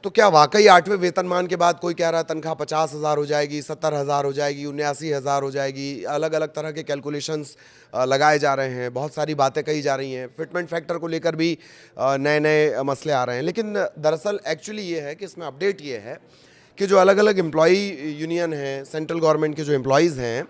तो क्या वाकई 8वें वेतनमान के बाद कोई कह रहा है तनख्वाह 50,000 हो जाएगी, 70,000 हो जाएगी, 79,000 हो जाएगी, अलग अलग तरह के कैलकुलेशंस लगाए जा रहे हैं, बहुत सारी बातें कही जा रही हैं, फिटमेंट फैक्टर को लेकर भी नए नए मसले आ रहे हैं। लेकिन दरअसल एक्चुअली ये है कि इसमें अपडेट ये है कि जो अलग अलग एम्प्लॉई यूनियन हैं, सेंट्रल गवर्नमेंट के जो एम्प्लॉयज़ हैं,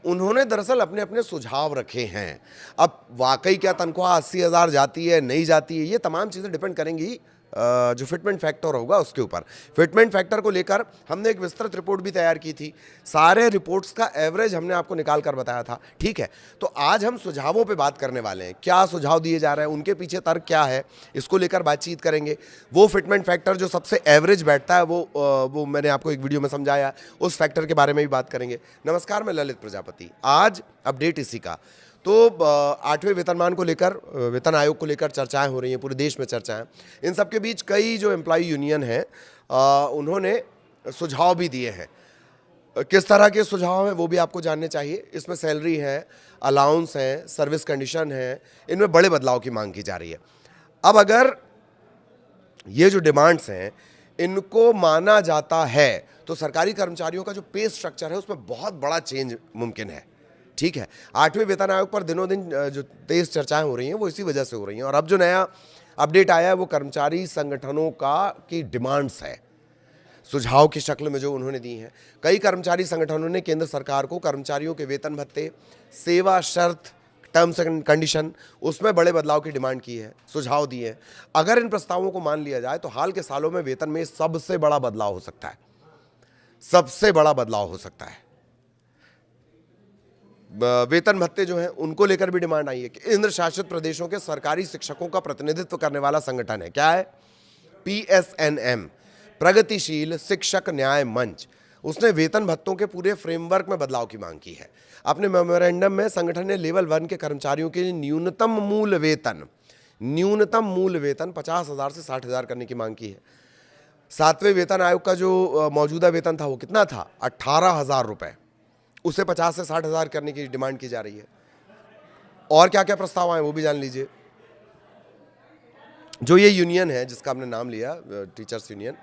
उन्होंने दरअसल अपने अपने सुझाव रखे हैं। अब वाकई क्या तनख्वाह 80,000 जाती है, नहीं जाती है, ये तमाम चीज़ें डिपेंड करेंगी जो फिटमेंट फैक्टर होगा उसके ऊपर। फिटमेंट फैक्टर को लेकर हमने एक विस्तृत रिपोर्ट भी तैयार की थी, सारे रिपोर्ट्स का एवरेज हमने आपको निकाल कर बताया था, ठीक है। तो आज हम सुझावों पे बात करने वाले हैं, क्या सुझाव दिए जा रहे हैं, उनके पीछे तर्क क्या है, इसको लेकर बातचीत करेंगे। वो फिटमेंट फैक्टर जो सबसे एवरेज बैठता है वो मैंने आपको एक वीडियो में समझाया, उस फैक्टर के बारे में भी बात करेंगे। नमस्कार, मैं ललित प्रजापति। आज अपडेट इसी का। तो 8वें वेतनमान को लेकर, वेतन आयोग को लेकर चर्चाएं हो रही हैं, पूरे देश में चर्चाएं। इन सब के बीच कई जो एम्प्लॉय यूनियन हैं उन्होंने सुझाव भी दिए हैं। किस तरह के सुझाव हैं वो भी आपको जानने चाहिए। इसमें सैलरी है, अलाउंस है, सर्विस कंडीशन है, इनमें बड़े बदलाव की मांग की जा रही है। अब अगर ये जो डिमांड्स हैं इनको माना जाता है तो सरकारी कर्मचारियों का जो पे स्ट्रक्चर है उसमें बहुत बड़ा चेंज मुमकिन है, ठीक है। 8वें वेतन आयोग पर दिनों दिन जो तेज चर्चाएं हो रही हैं वो इसी वजह से हो रही हैं। और अब जो नया अपडेट आया है वो कर्मचारी संगठनों की डिमांड्स है, सुझाव की शक्ल में जो उन्होंने दी हैं। कई कर्मचारी संगठनों ने केंद्र सरकार को कर्मचारियों के वेतन भत्ते, सेवा शर्त, टर्म्स एंड कंडीशन, उसमें बड़े बदलाव की डिमांड की है, सुझाव दिए हैं। अगर इन प्रस्तावों को मान लिया जाए तो हाल के सालों में वेतन में सबसे बड़ा बदलाव हो सकता है, सबसे बड़ा बदलाव हो सकता है। वेतन भत्ते जो हैं उनको लेकर भी डिमांड आई है कि केंद्र शासित प्रदेशों के सरकारी शिक्षकों का प्रतिनिधित्व करने वाला संगठन है, क्या है, PSNM, प्रगतिशील शिक्षक न्याय मंच, उसने वेतन भत्तों के पूरे फ्रेमवर्क में बदलाव की मांग की है। अपने मेमोरेंडम में संगठन ने लेवल 1 के कर्मचारियों के लिए न्यूनतम मूल वेतन 50,000 से 60,000 करने की मांग की है। 7वें वेतन आयोग का जो मौजूदा वेतन था वो कितना था, 18,000 रुपए, उसे 50 से 60,000 करने की डिमांड की जा रही है। और क्या क्या प्रस्ताव आए वो भी जान लीजिए। जो ये यूनियन है जिसका हमने नाम लिया, टीचर्स यूनियन,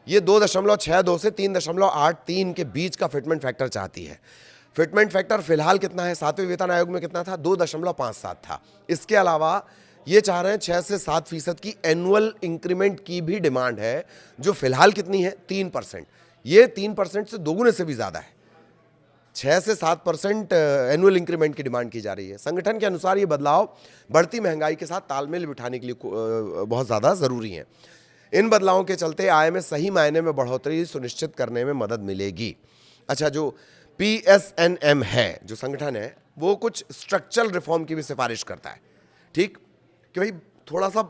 ये 2.62 से 3.83 के बीच का फिटमेंट फैक्टर चाहती है। फिटमेंट फैक्टर फिलहाल कितना है, 7वें वेतन आयोग में कितना था, 2.57 था। इसके अलावा ये चाह रहे हैं 6 से 7% की एनुअल इंक्रीमेंट की भी डिमांड है, जो फिलहाल कितनी है, 3%। ये 3% से दोगुने से भी ज्यादा है। 6 से 7% एनुअल इंक्रीमेंट की डिमांड की जा रही है। संगठन के अनुसार ये बदलाव बढ़ती महंगाई के साथ तालमेल बिठाने के लिए बहुत ज़्यादा ज़रूरी है। इन बदलावों के चलते आय में सही मायने में बढ़ोतरी सुनिश्चित करने में मदद मिलेगी। अच्छा, जो PSNM है, जो संगठन है, वो कुछ स्ट्रक्चरल रिफॉर्म की भी सिफारिश करता है, ठीक, कि भाई थोड़ा सा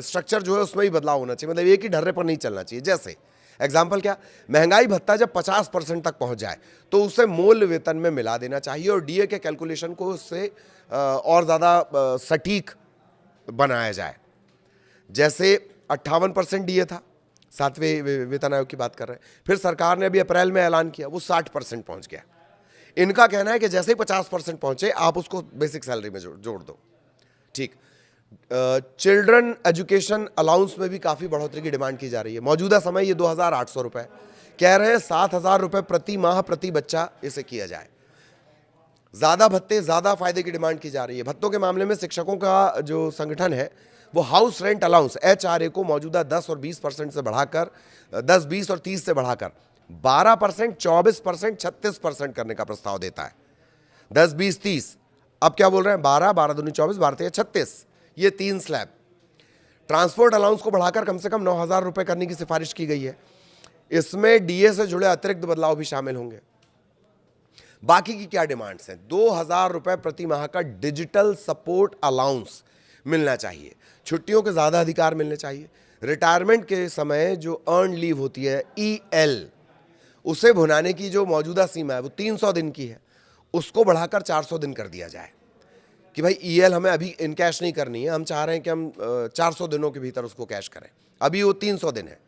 स्ट्रक्चर जो है उसमें भी बदलाव होना चाहिए, मतलब एक ही ढर्रे पर नहीं चलना चाहिए। जैसे एग्जाम्पल क्या, महंगाई भत्ता जब 50% तक पहुंच जाए तो उसे मूल वेतन में मिला देना चाहिए और DA के कैलकुलेशन को उससे और ज़्यादा सटीक बनाया जाए। जैसे 58% DA था, 7वें वेतन आयोग की बात कर रहे हैं, फिर सरकार ने अभी अप्रैल में ऐलान किया वो 60% पहुंच गया। इनका कहना है कि जैसे ही 50% पहुंचे आप उसको बेसिक सैलरी में जोड़ दो, ठीक। चिल्ड्रन एजुकेशन अलाउंस में भी काफ़ी बढ़ोतरी की डिमांड की जा रही है। मौजूदा समय ये 2,800 रुपये, कह रहे हैं 7,000 रुपये प्रति माह प्रति बच्चा इसे किया जाए। ज़्यादा भत्ते, ज़्यादा फायदे की डिमांड की जा रही है। भत्तों के मामले में शिक्षकों का जो संगठन है वो हाउस रेंट अलाउंस HRA को मौजूदा 10 और 20% से बढ़ाकर 10, 20 और 30 से बढ़ाकर 12%, 24%, 36% करने का प्रस्ताव देता है। 10, 20, 30, अब क्या बोल रहे हैं, 12, 12 दूनी 24, 12 तेरह 36, ये 3 स्लैब। ट्रांसपोर्ट अलाउंस को बढ़ाकर कम से कम 9,000 रुपये करने की सिफारिश की गई है। इसमें DA से जुड़े अतिरिक्त बदलाव भी शामिल होंगे। बाकी की क्या डिमांड्स हैं, 2,000 रुपये प्रति माह का डिजिटल सपोर्ट अलाउंस मिलना चाहिए, छुट्टियों के ज़्यादा अधिकार मिलने चाहिए, रिटायरमेंट के समय जो अर्न लीव होती है EL, उसे भुनाने की जो मौजूदा सीमा है वो 300 दिन की है, उसको बढ़ाकर 400 दिन कर दिया जाए कि भाई EL हमें अभी इन कैश नहीं करनी है, हम चाह रहे हैं कि हम 400 दिनों के भीतर उसको कैश करें, अभी वो 300 दिन है।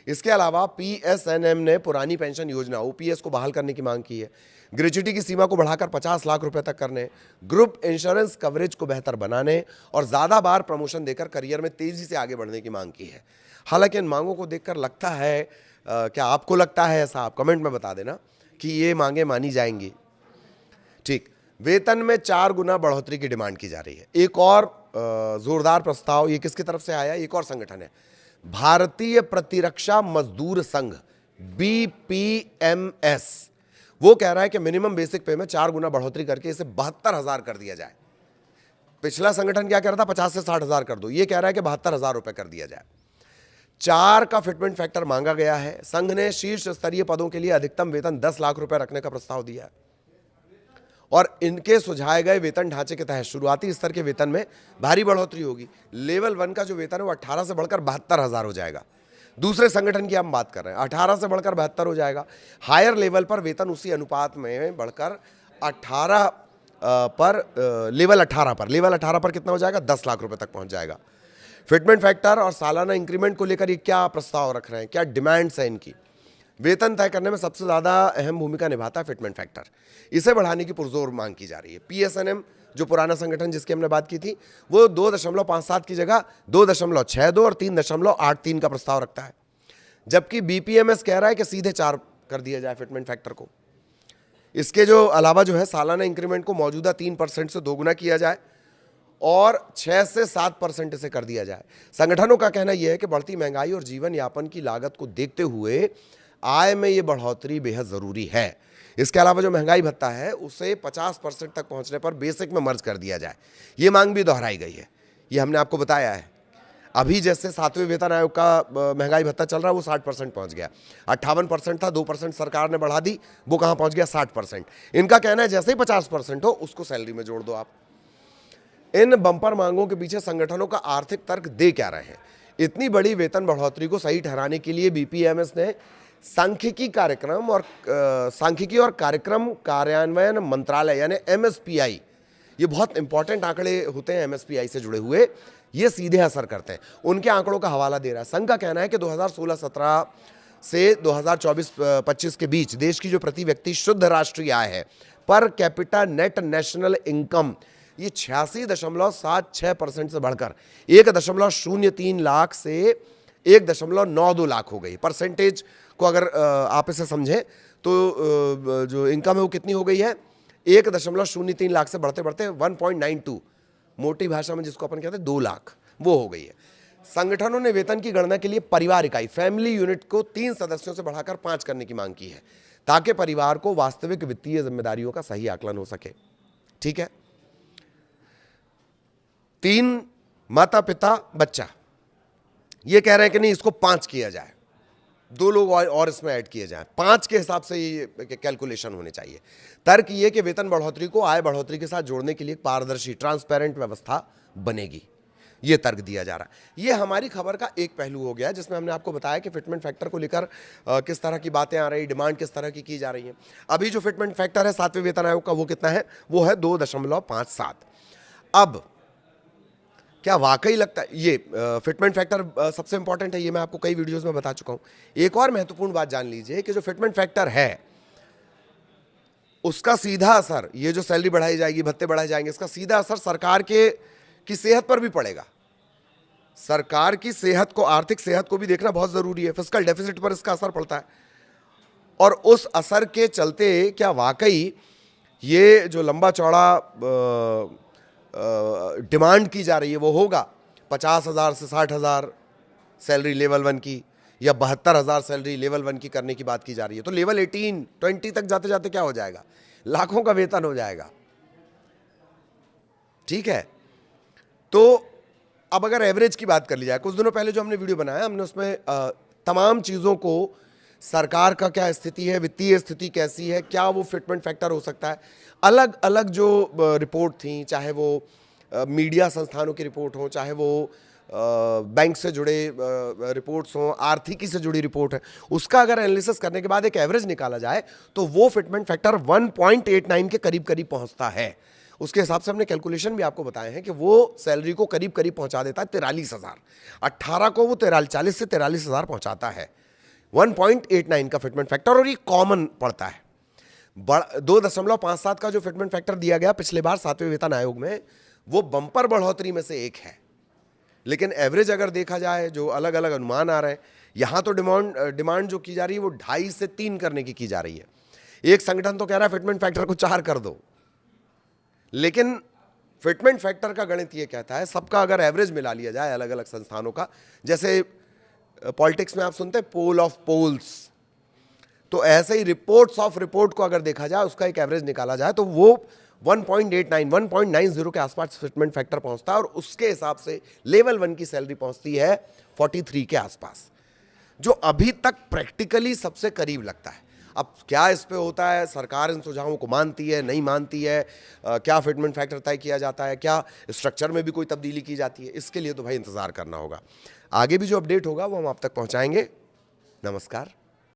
इसके अलावा पीएसएनएम ने पुरानी पेंशन योजना ओपीएस को बहाल करने की मांग की है, ग्रेच्युटी की सीमा को बढ़ाकर 50 लाख रुपए तक करने, ग्रुप इंश्योरेंस कवरेज को बेहतर बनाने और ज़्यादा बार प्रमोशन देकर करियर में तेजी से आगे बढ़ने की मांग की है। हालांकि इन मांगों को देखकर लगता है, क्या आपको लगता है ऐसा? आप कमेंट में बता देना कि ये मांगे मानी जाएंगी। ठीक, वेतन में 4 गुना बढ़ोतरी की डिमांड की जा रही है। एक और जोरदार प्रस्ताव, ये किसकी तरफ से आया? एक और संगठन है, भारतीय प्रतिरक्षा मजदूर संघ, BPMS। वो कह रहा है कि मिनिमम बेसिक पे में 4 गुना बढ़ोतरी करके इसे 72,000 कर दिया जाए। पिछला संगठन क्या कह रहा था? 50 से 60,000 कर दो। ये कह रहा है कि 72,000 रुपए कर दिया जाए। 4 का फिटमेंट फैक्टर मांगा गया है। संघ ने शीर्ष स्तरीय पदों के लिए अधिकतम वेतन 10 लाख रुपए रखने का प्रस्ताव दिया है और इनके सुझाए गए वेतन ढांचे के तहत शुरुआती स्तर के वेतन में भारी बढ़ोतरी होगी। लेवल 1 का जो वेतन है वो 18 से बढ़कर 72,000 हो जाएगा। दूसरे संगठन की हम बात कर रहे हैं, 18 से बढ़कर 72 हो जाएगा। हायर लेवल पर वेतन उसी अनुपात में बढ़कर 18 पर लेवल 18 पर कितना हो जाएगा? 10 लाख रुपए तक पहुंच जाएगा। फिटमेंट फैक्टर और सालाना इंक्रीमेंट को लेकर ये क्या प्रस्ताव रख रहे हैं, क्या डिमांड्स है इनकी? वेतन तय करने में सबसे ज्यादा अहम भूमिका निभाता है फिटमेंट फैक्टर। इसे बढ़ाने की पुरजोर मांग की जा रही है। पीएसएनएम जो पुराना संगठन जिसकी हमने बात की थी, वो 2.57 की जगह 2.62 और 3.83 का प्रस्ताव रखता है, जबकि बीपीएमएस कह रहा है कि सीधे 4 कर दिया जाए फिटमेंट फैक्टर को। इसके जो अलावा जो है सालाना इंक्रीमेंट को मौजूदा 3% से दोगुना किया जाए और 6 से 7% इसे कर दिया जाए। संगठनों का कहना यह है कि बढ़ती महंगाई और जीवन यापन की लागत को देखते हुए आय में ये बढ़ोतरी बेहद जरूरी है। इसके अलावा जो महंगाई भत्ता है उसे 50% तक पहुंचने पर बेसिक में मर्ज कर दिया जाए। ये मांग भी दोहराई गई है। ये हमने आपको बताया है। अभी जैसे 7वें वेतन आयोग का महंगाई भत्ता चल रहा है वो 60% पहुंच गया। 58% था, 2% सरकार ने बढ़ा दी, वो कहां पहुंच गया? 60%। इनका कहना है जैसे ही 50% हो उसको सैलरी में जोड़ दो आप। इन बंपर मांगों के पीछे संगठनों का आर्थिक तर्क दे क्या रहे हैं? इतनी बड़ी वेतन बढ़ोतरी को सही ठहराने के लिए बीपीएमएस ने सांख्यिकी और कार्यक्रम कार्यान्वयन मंत्रालय यानी एमएसपीआई, ये बहुत इंपॉर्टेंट आंकड़े होते हैं एमएसपीआई से जुड़े हुए, ये सीधे असर करते हैं, उनके आंकड़ों का हवाला दे रहा है। संघ का कहना है कि 2016-17 से 2024-25 के बीच देश की जो प्रति व्यक्ति शुद्ध राष्ट्रीय आय है, per capita net national income, ये 86.76% से बढ़कर 1.03 लाख से 1.92 लाख हो गई। परसेंटेज को अगर आप इसे समझें तो जो इनकम है वो कितनी हो गई है? 1.03 लाख से बढ़ते बढ़ते 1.92, मोटी भाषा में जिसको अपन कहते हैं 2 लाख, वो हो गई है। संगठनों ने वेतन की गणना के लिए परिवार इकाई, फैमिली यूनिट को 3 सदस्यों से बढ़ाकर 5 करने की मांग की है, ताकि परिवार को वास्तविक वित्तीय जिम्मेदारियों का सही आकलन हो सके। ठीक है, 3 माता पिता बच्चा, ये कह रहे हैं कि नहीं इसको 5 किया जाए, 2 लोग और इसमें ऐड किए जाएं, 5 के हिसाब से ये कैलकुलेशन होने चाहिए। तर्क ये कि वेतन बढ़ोतरी को आय बढ़ोतरी के साथ जोड़ने के लिए पारदर्शी ट्रांसपेरेंट व्यवस्था बनेगी, ये तर्क दिया जा रहा है। ये हमारी खबर का एक पहलू हो गया जिसमें हमने आपको बताया कि फिटमेंट फैक्टर को लेकर किस तरह की बातें आ रही, डिमांड किस तरह की जा रही है। अभी जो फिटमेंट फैक्टर है 7वें वेतन आयोग का, वो कितना है? वो है 2.57। अब क्या वाकई लगता है ये फिटमेंट फैक्टर सबसे इंपॉर्टेंट है? ये मैं आपको कई वीडियोस में बता चुका हूं। एक और महत्वपूर्ण बात जान लीजिए कि जो फिटमेंट फैक्टर है उसका सीधा असर, ये जो सैलरी बढ़ाई जाएगी, भत्ते बढ़ाए जाएंगे, इसका सीधा असर सरकार की सेहत पर भी पड़ेगा। सरकार की सेहत को, आर्थिक सेहत को भी देखना बहुत जरूरी है। फिस्कल डेफिसिट पर इसका असर पड़ता है और उस असर के चलते क्या वाकई ये जो लंबा चौड़ा डिमांड की जा रही है वो होगा 50,000 से 60,000 सैलरी लेवल 1 की, या 72,000 सैलरी लेवल 1 की करने की बात की जा रही है? तो लेवल 18-20 तक जाते जाते क्या हो जाएगा? लाखों का वेतन हो जाएगा। ठीक है, तो अब अगर एवरेज की बात कर ली जाए, कुछ दिनों पहले जो हमने वीडियो बनाया हमने उसमें तमाम चीज़ों को, सरकार का क्या स्थिति है, वित्तीय स्थिति कैसी है, क्या वो फिटमेंट फैक्टर हो सकता है, अलग अलग जो रिपोर्ट थी, चाहे वो मीडिया संस्थानों की रिपोर्ट हो, चाहे वो बैंक से जुड़े रिपोर्ट्स हों, आर्थिकी से जुड़ी रिपोर्ट है, उसका अगर एनालिसिस करने के बाद एक एवरेज निकाला जाए तो वो फिटमेंट फैक्टर 1.89 के करीब करीब पहुंचता है। उसके हिसाब से हमने कैलकुलेशन भी आपको बताए हैं कि वो सैलरी को करीब करीब पहुंचा देता है 43,000। 18 को वो 40 से 43,000 पहुंचाता है। 1.89 का फिटमेंट फैक्टर, और ये कॉमन पड़ता है। 2.57 का जो फिटमेंट फैक्टर दिया गया पिछले बार 7वें वेतन आयोग में, वो बम्पर बढ़ोतरी में से एक है। लेकिन एवरेज अगर देखा जाए, जो अलग अलग अनुमान आ रहे हैं, यहां तो डिमांड जो की जा रही है वो 2.5 से 3 करने की जा रही है। एक संगठन तो कह रहा है फिटमेंट फैक्टर को 4 कर दो, लेकिन फिटमेंट फैक्टर का गणित ये कहता है, सबका अगर एवरेज मिला लिया जाए अलग अलग संस्थानों का, जैसे पॉलिटिक्स में आप सुनते हैं पोल ऑफ पोल्स, तो ऐसे ही रिपोर्ट्स ऑफ रिपोर्ट को अगर देखा जाए, उसका एक एवरेज निकाला जाए, तो वो 1.90 के आसपास फिटमेंट फैक्टर पहुंचता है, और उसके हिसाब से लेवल 1 की सैलरी पहुंचती है 43 के आसपास, जो अभी तक प्रैक्टिकली सबसे करीब लगता है। अब क्या इस पे होता है, सरकार इन सुझावों को मानती है, नहीं मानती है, क्या फिटमेंट फैक्टर तय किया जाता है, क्या स्ट्रक्चर में भी कोई तब्दीली की जाती है, इसके लिए तो भाई इंतजार करना होगा। आगे भी जो अपडेट होगा वो हम आप तक पहुंचाएंगे। नमस्कार।